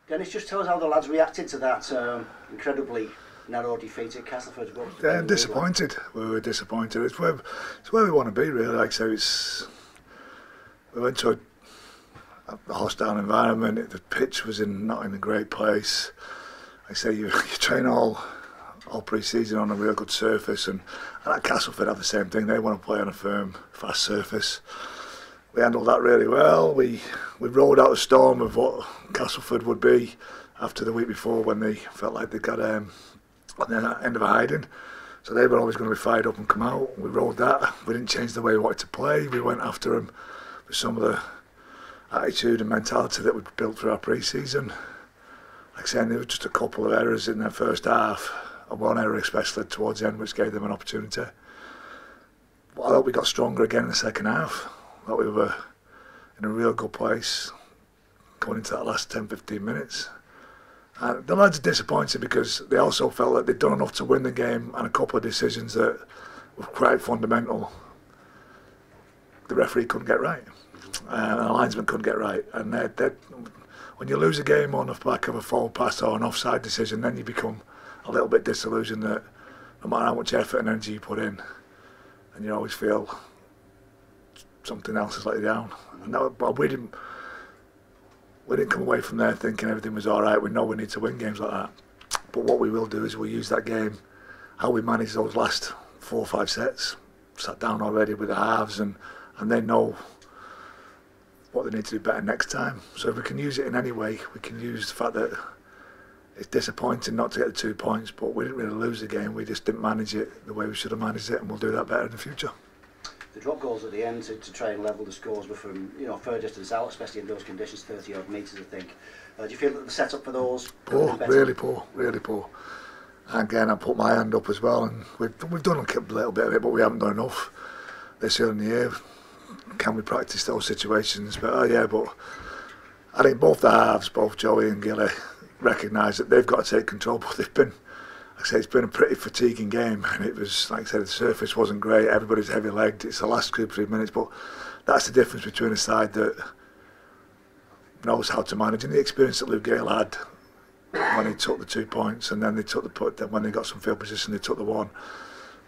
Dennis, just tell us how the lads reacted to that incredibly narrow defeat at Castleford. Disappointed. We were disappointed. It's where we want to be, really. Like I say, we went to a hostile environment. The pitch was not in a great place. Like I say, you train all pre-season on a real good surface, and at Castleford have the same thing. They want to play on a firm, fast surface. We handled that really well. We rode out the storm of what Castleford would be after the week before, when they felt like they got on the end of a hiding. So they were always going to be fired up and come out. We rode that. We didn't change the way we wanted to play. We went after them with some of the attitude and mentality that we'd built through our pre-season. Like I said, there were just a couple of errors in their first half, and one error especially towards the end, which gave them an opportunity. But I thought we got stronger again in the second half. I thought we were in a real good place going into that last 10-15 minutes. And the lads are disappointed because they also felt that they'd done enough to win the game, and a couple of decisions that were quite fundamental the referee couldn't get right, and the linesman couldn't get right. And when you lose a game on the back of a forward pass or an offside decision, then you become a little bit disillusioned that no matter how much effort and energy you put in, and you always feel something else has let you down. And but we didn't come away from there thinking everything was all right. We know we need to win games like that. But what we will do is we'll use that game, how we manage those last 4 or 5 sets, sat down already with the halves, and they know what they need to do better next time. So if we can use it in any way, we can use the fact that it's disappointing not to get the 2 points, but we didn't really lose the game. We just didn't manage it the way we should have managed it, and we'll do that better in the future. The drop goals at the end to try and level the scores were from further distance out, especially in those conditions, 30 odd metres I think. Do you feel that the setup for those? Poor, really poor, really poor. Again, I put my hand up as well, and we've done a little bit of it, but we haven't done enough this early in the year. Can we practice those situations? But but I think both the halves, both Joey and Gilly, recognise that they've got to take control, but they've been, like I say, it's been a pretty fatiguing game, and it was, like I said, the surface wasn't great, everybody's heavy-legged, it's the last 2-3 minutes, but that's the difference between a side that knows how to manage, and the experience that Luke Gale had when he took the 2 points, and then they took the put, then when they got some field position, they took the one,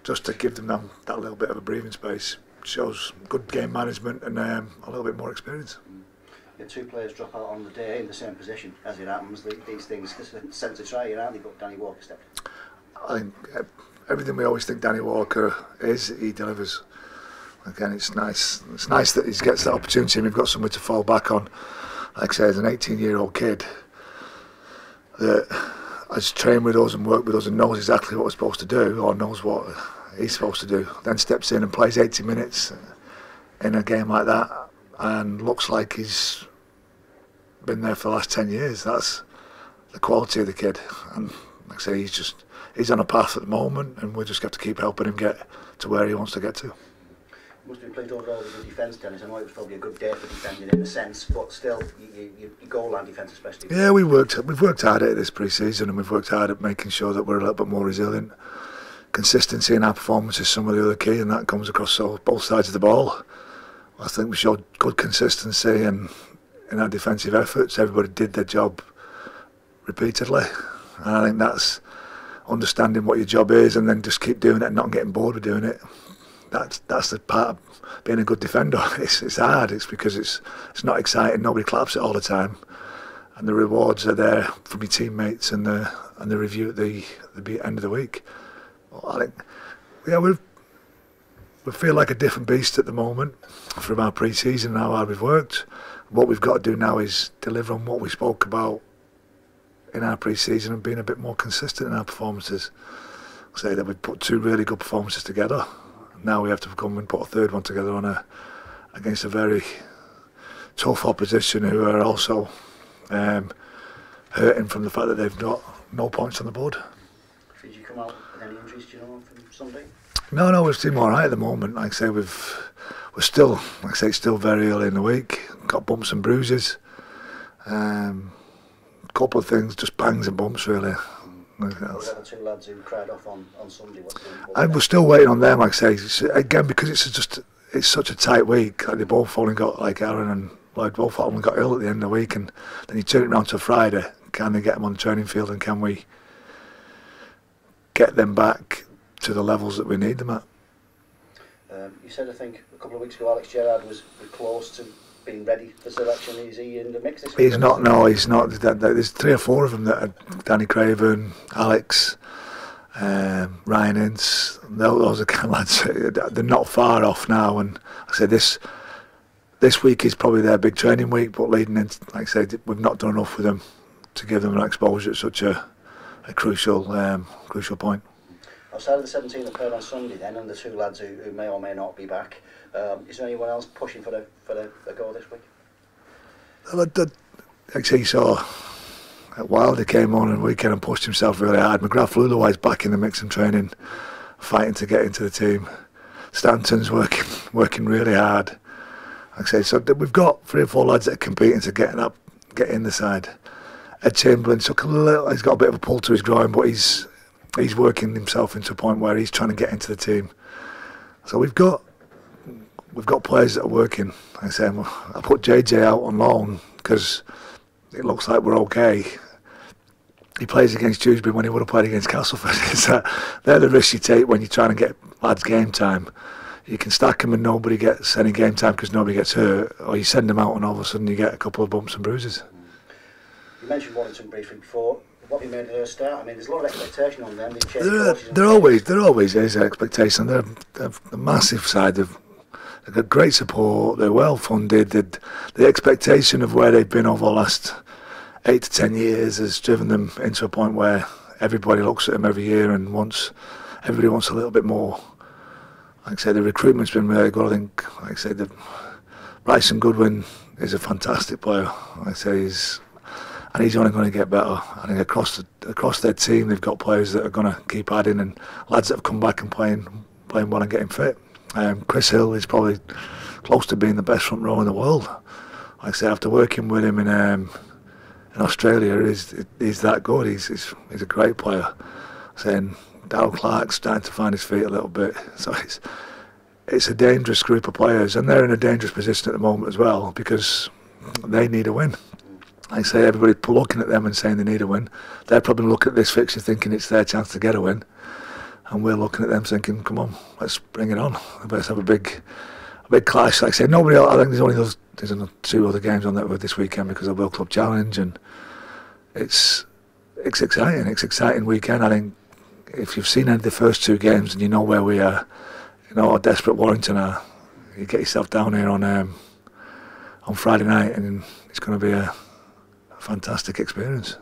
just to give them that little bit of a breathing space. Shows good game management and a little bit more experience. You had 2 players drop out on the day in the same position, as it happens. These things sent to try, aren't they? But Danny Walker stepped in. I think everything we always think Danny Walker is, he delivers. Again, it's nice. It's nice that he gets that opportunity and we've got somebody to fall back on. Like I say, as an 18-year-old kid that has trained with us and worked with us and knows exactly what we're supposed to do, or knows what he's supposed to do, then steps in and plays 80 minutes in a game like that and looks like he's been there for the last 10 years. That's the quality of the kid, and like I say, he's on a path at the moment, and we just have to keep helping him get to where he wants to get to. Must have been pleased overall with the defence, Dennis. I know it was probably a good day for defending in a sense, but still, your goal line defence especially. Yeah, we've worked hard at it this pre-season, and we've worked hard at making sure that we're a little bit more resilient. Consistency in our performance is some of the other key, and that comes across both sides of the ball. I think we showed good consistency in our defensive efforts. Everybody did their job repeatedly, and I think that's understanding what your job is and then just keep doing it and not getting bored with doing it. That's the part of being a good defender. It's hard. It's because it's not exciting. Nobody claps it all the time, and the rewards are there from your teammates and the review at the end of the week. I think, we feel like a different beast at the moment from our pre-season and how hard we've worked. What we've got to do now is deliver on what we spoke about in our pre-season and being a bit more consistent in our performances. Say that we've put 2 really good performances together. Now we have to come and put a 3rd one together against a very tough opposition who are also hurting from the fact that they've got no points on the board. Did you come out with any injuries, do you know, from Sunday? No, we've seemed all right at the moment. Like I say, we're still, like I say, it's still very early in the week. Got bumps and bruises. Couple of things, just bangs and bumps really. What about the 2 lads who cried off on Sunday? And we're still waiting on them, like I say, again, because it's such a tight week. Like they both only got, like Aaron and Lloyd both only got ill at the end of the week, and then you turn it around to Friday, can they get them on the training field, and can we get them back to the levels that we need them at? You said, I think, a couple of weeks ago, Alex Gerrard was close to being ready for selection. Is he in the mix this week? He's not, no, he's not. There's 3 or 4 of them that are Danny Craven, Alex, Ryan Ince. Those are kind of lads, they're not far off now. And I say this week is probably their big training week, but leading in, like I said, we've not done enough with them to give them an exposure at such a crucial point. Outside of the 17 that played on Sunday then, and the 2 lads who may or may not be back, is there anyone else pushing for the goal this week? Like I say, you saw Wilder came on and weekend and pushed himself really hard. McGrath Luluwai's back in the mix and training, fighting to get into the team. Stanton's working really hard. Like I say, so we've got 3 or 4 lads that are competing to get in the side. Ed Chamberlain took he's got a bit of a pull to his groin, but he's working himself into a point where he's trying to get into the team. So we've got players that are working. Like I say, I put JJ out on loan because it looks like we're okay. He plays against Dewsbury when he would have played against Castleford. They're the risks you take when you're trying to get lads game time. You can stack them and nobody gets any game time because nobody gets hurt, or you send them out and all of a sudden you get a couple of bumps and bruises. You mentioned Warrington briefly before. What have you made of their start? I mean, there's a lot of expectation on them. There always is expectation. They're the massive side. They've got great support. They're well funded. The expectation of where they've been over the last 8 to 10 years has driven them into a point where everybody looks at them every year and everybody wants a little bit more. Like I say, the recruitment's been really good. I think, like I say, Bryson Goodwin is a fantastic player. Like I say, he's only going to get better. I think across their team, they've got players that are going to keep adding, and lads that have come back and playing well and getting fit. Chris Hill is probably close to being the best front row in the world. Like I say, after working with him in Australia, he's that good. He's a great player. Saying Darryl Clark's starting to find his feet a little bit. So it's a dangerous group of players, and they're in a dangerous position at the moment as well because they need a win. Like I say, everybody looking at them and saying they need a win. They're probably looking at this fixture thinking it's their chance to get a win, and we're looking at them thinking, come on, let's bring it on. Let's have a big clash. Like I say, nobody else, I think there's only 2 other games on that this weekend because of the World Club Challenge, and it's exciting. It's an exciting weekend. I think if you've seen any of the first 2 games and you know where we are, you know how desperate Warrington are, you get yourself down here on Friday night, and it's going to be a fantastic experience.